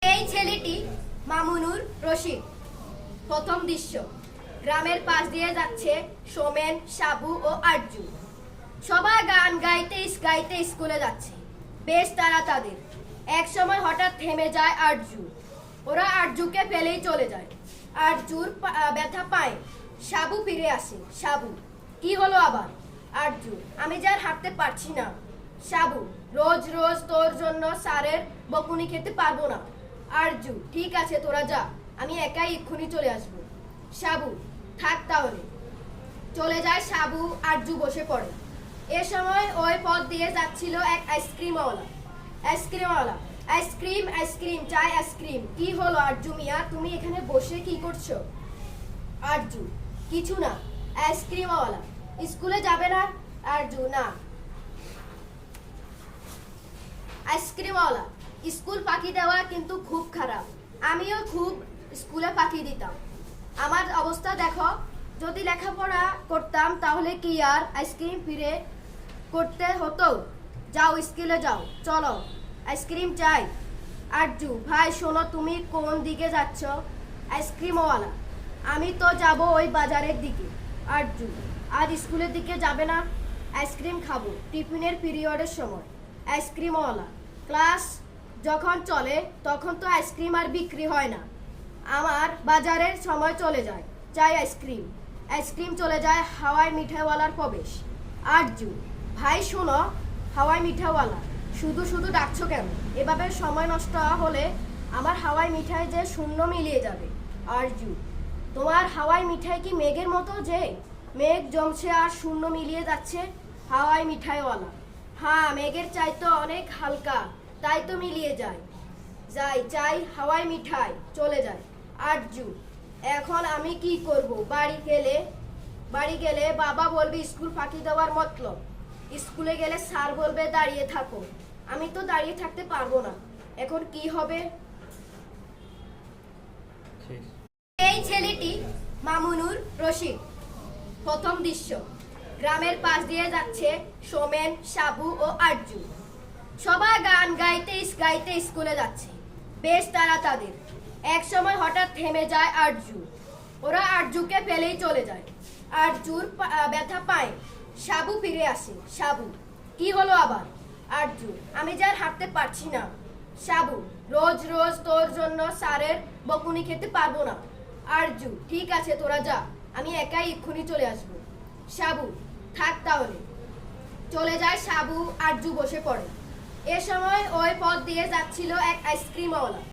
এই ছেলেটি মামুনুর রশিদ। প্রথম দৃশ্য, গ্রামের পাশ দিয়ে যাচ্ছে সোমেন, সাবু ও আরজু। সবাই গান গাইতে গাইতে স্কুলে যাচ্ছে। বেশ তারা তাদের। এক সময় হঠাৎ থেমে যায় আরজু। ওরা আরজুকে ফেলেই চলে যায়। আরজুর ব্যথা পায়। সাবু ফিরে আসে। সাবু, কি হলো আবার? আরজু, আমি যার হাঁটতে পারছি না। সাবু, রোজ রোজ তোর জন্য স্যারের বকুনি খেতে পারবো না। আরজু, ঠিক আছে তোরা যা, আমি একাই এক্ষুনি চলে আসবো। সাবু, থাক তাহলে। চলে যায় সাবু। আরজু বসে পড়ে। এ সময় ওই পথ দিয়ে যাচ্ছিল এক আইসক্রিমওয়ালা। আইসক্রিম আইসক্রিম চাই আইসক্রিম। কি হলো আরজু মিয়া, তুমি এখানে বসে কি করছো? আরজু, কিছু না। আইসক্রিমওয়ালা, স্কুলে যাবে না? আরজু, না। আইসক্রিমওয়ালা, স্কুল ফাঁকি দেওয়া কিন্তু খুব খারাপ। আমিও খুব স্কুলে ফাঁকি দিতাম। আমার অবস্থা দেখো, যদি লেখাপড়া করতাম তাহলে কি আর আইসক্রিম ফিরে করতে হতো? যাও স্কুলে যাও, চলো, আইসক্রিম চাই। আরজু, ভাই শোনো, তুমি কোন দিকে যাচ্ছ? আইসক্রিমওয়ালা, আমি তো যাব ওই বাজারের দিকে। আরজু, আজ স্কুলের দিকে যাবে না? আইসক্রিম খাবো টিফিনের পিরিয়ডের সময়। আইসক্রিমওয়ালা, ক্লাস যখন চলে তখন তো আইসক্রিম আর বিক্রি হয় না। আমার বাজারের সময় চলে যায়, চাই আইসক্রিম। আইসক্রিম চলে যায় হাওয়াই মিঠাইওয়ালার প্রবেশ। আরজু, ভাই শোনো, হাওয়াই মিঠাইওয়ালা, শুধু শুধু ডাকছো কেন? এভাবে সময় নষ্ট হলে আমার হাওয়াই মিঠাই যে শূন্য মিলিয়ে যাবে। আরজু, তোমার হাওয়াই মিঠাই কি মেঘের মতো যে মেঘ জমছে আর শূন্য মিলিয়ে যাচ্ছে? হাওয়াই মিঠাইওয়ালা, হ্যাঁ, মেঘের চাইতে অনেক হালকা, তাই তো মিলিয়ে যায়। চাই হাওয়াই মিঠাই, চলে যায়। আরজু, এখন আমি কি করব? বাড়ি গেলে বাবা বলবে স্কুল ফাঁকি দেওয়ার মতলব। স্কুলে গেলে স্যার বলবে দাঁড়িয়ে থাকো। আমি তো দাঁড়িয়ে থাকতে পারবো না। এখন কি হবে? এই ছেলেটি মামুনুর রশিদ। প্রথম দৃশ্য, গ্রামের পাশ দিয়ে যাচ্ছে সোমেন, সাবু ও আরজু। সবাই গান গাইতে গাইতে স্কুলে যাচ্ছে। বেশ তারা তাদের। এক সময় হঠাৎ থেমে যায় আরজু। ওরা আরজুকে ফেলেই চলে যায়। আরজুর ব্যথা পায়। সাবু ফিরে আসে। সাবু, কি হলো আবার? আরজু, আমি যার হাঁটতে পারছি না। সাবু, রোজ রোজ তোর জন্য স্যারের বকুনি খেতে পারবো না। আরজু, ঠিক আছে তোরা যা, আমি একাই এক্ষুনি চলে আসবো। সাবু, থাক তাহলে। চলে যায় সাবু। আরজু বসে পড়ে। এ সময় ওই পথ দিয়ে যাচ্ছিল এক আইসক্রিমওয়ালা।